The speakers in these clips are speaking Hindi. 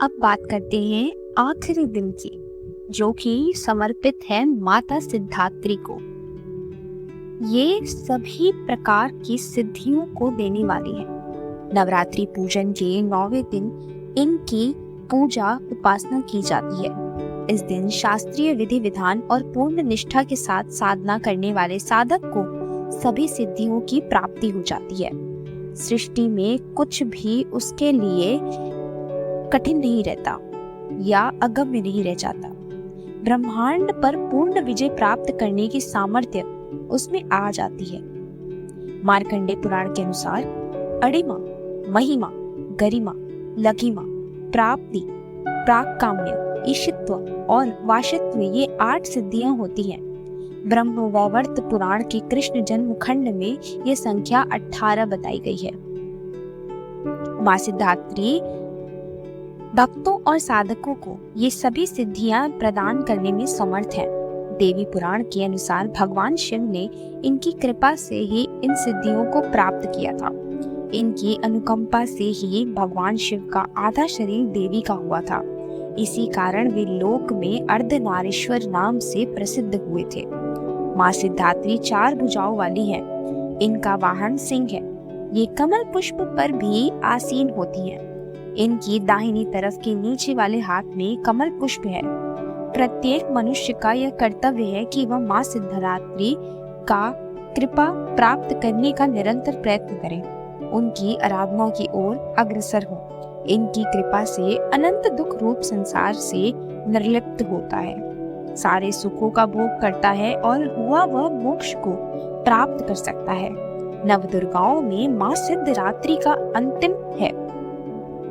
अब बात करते हैं आखिरी दिन की, जो कि समर्पित है माता सिद्धात्री को। ये सभी प्रकार की सिद्धियों को देने वाली है। नवरात्रि पूजन के 9वें दिन इनकी पूजा उपासना की जाती है। इस दिन शास्त्रीय विधि विधान और पूर्ण निष्ठा के साथ साधना करने वाले साधक को सभी सिद्धियों की प्राप्ति हो जाती है। सृष्टि में कुछ भी उसके लिए कठिन नहीं रहता या अगम्य नहीं रह जाता। ब्रह्मांड पर पूर्ण विजय प्राप्त करने की सामर्थ्य उसमें आ जाती है। मार्कंडेय पुराण के अनुसार अणिमा, महिमा, गरिमा, लघिमा, प्राप्ति, प्राक्काम्य, ईशित्व और वाशित्व ये 8 सिद्धियां होती हैं। ब्रह्म वैवर्त पुराण के कृष्ण जन्म खंड में ये संख्या 18 बताई गई है। माँ सिद्धात्री भक्तों और साधकों को ये सभी सिद्धियां प्रदान करने में समर्थ है। देवी पुराण के अनुसार भगवान शिव ने इनकी कृपा से ही इन सिद्धियों को प्राप्त किया था। इनकी अनुकंपा से ही भगवान शिव का आधा शरीर देवी का हुआ था। इसी कारण वे लोक में अर्धनारीश्वर नाम से प्रसिद्ध हुए थे। माँ सिद्धात्री 4 भुजाओं वाली है। इनका वाहन सिंह है। ये कमल पुष्प पर भी आसीन होती है। इनकी दाहिनी तरफ के नीचे वाले हाथ में कमल पुष्प है। प्रत्येक मनुष्य का यह कर्तव्य है कि वह माँ सिद्धात्री का कृपा प्राप्त करने का निरंतर प्रयत्न करे, उनकी आराधना की ओर अग्रसर हो। इनकी कृपा से अनंत दुख रूप संसार से निर्लिप्त होता है, सारे सुखों का भोग करता है और हुआ वह मोक्ष को प्राप्त कर सकता है। नवदुर्गाओं में माँ सिद्धिदात्री का अंतिम है।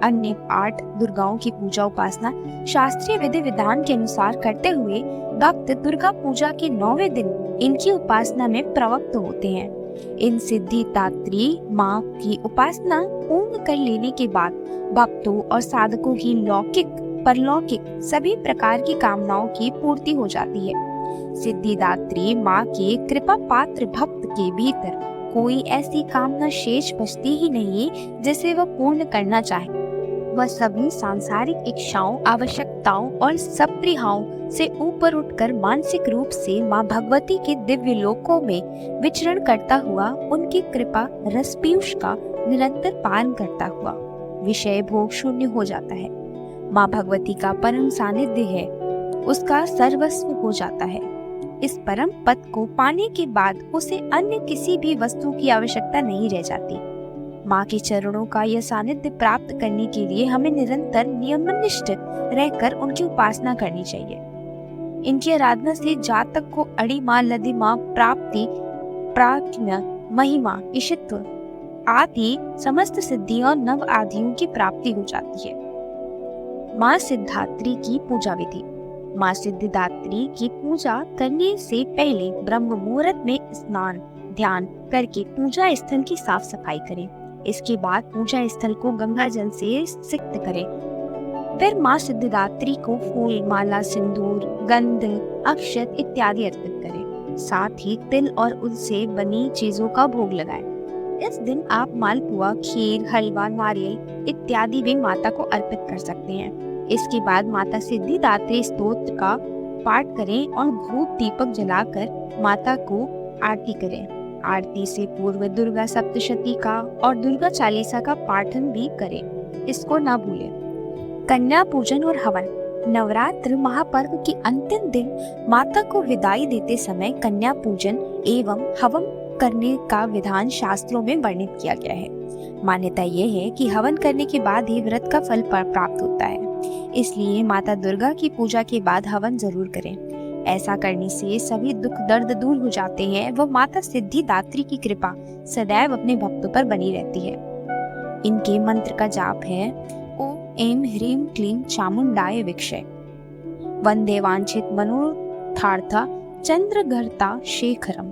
अन्य 8 दुर्गाओं की पूजा उपासना शास्त्रीय विधि विधान के अनुसार करते हुए भक्त दुर्गा पूजा के 9वें दिन इनकी उपासना में प्रवृत्त होते हैं। इन सिद्धिदात्री माँ की उपासना पूर्ण कर लेने के बाद भक्तों और साधकों की लौकिक परलौकिक सभी प्रकार की कामनाओं की पूर्ति हो जाती है। सिद्धिदात्री माँ के कृपा पात्र भक्त के भीतर कोई ऐसी कामना शेष बचती ही नहीं जिसे वह पूर्ण करना चाहे। वह सभी सांसारिक इच्छाओं, आवश्यकताओं और सप्रियाओं से ऊपर उठकर मानसिक रूप से माँ भगवती के दिव्य लोकों में विचरण करता हुआ उनकी कृपा रस पीयूष का निरंतर पान करता हुआ विषय भोग शून्य हो जाता है। माँ भगवती का परम सानिध्य है, उसका सर्वस्व हो जाता है। इस परम पद को पाने के बाद उसे अन्य किसी भी वस्तु की आवश्यकता नहीं रह जाती। माँ के चरणों का यह सानिध्य प्राप्त करने के लिए हमें निरंतर नियमनिष्ठ रहकर उनकी उपासना करनी चाहिए। इनकी आराधना से जातक को अणिमा, लघिमा, प्राप्ति, प्राज्ञा, महिमा, ईशित्व आदि समस्त सिद्धियों और नव आदियों की प्राप्ति हो जाती है। माँ सिद्धात्री की पूजा विधि। माँ सिद्धिदात्री की पूजा करने से पहले ब्रह्म मुहूर्त में स्नान ध्यान करके पूजा स्थल की साफ सफाई करें। इसके बाद पूजा स्थल को गंगा जल से सिक्त करें। फिर माँ सिद्धिदात्री को फूल, माला, सिंदूर, गंध, अक्षत इत्यादि अर्पित करें। साथ ही तिल और उनसे बनी चीजों का भोग लगाएं। इस दिन आप मालपुआ, खीर, हलवा, नारियल इत्यादि भी माता को अर्पित कर सकते हैं। इसके बाद माता सिद्धिदात्री स्तोत्र का पाठ करें और धूप दीपक जलाकर माता को आरती करें। आरती से पूर्व दुर्गा सप्तशती का और दुर्गा चालीसा का पाठन भी करें, इसको ना भूलें। कन्या पूजन और हवन। नवरात्र महापर्व के अंतिम दिन माता को विदाई देते समय कन्या पूजन एवं हवन करने का विधान शास्त्रों में वर्णित किया गया है। मान्यता यह है कि हवन करने के बाद ही व्रत का फल प्राप्त होता है, इसलिए माता दुर्गा की पूजा के बाद हवन जरूर करें। ऐसा करने से सभी दुख दर्द दूर हो जाते हैं। वह माता सिद्धिदात्री की कृपा सदैव अपने भक्तों पर बनी रहती है। इनके मंत्र का जाप है ओम ऐं ह्रीं क्लीं चामुंडाय विक्षे, वंदे वांछित मनोरथार्था चंद्रघर्ता शेखरम।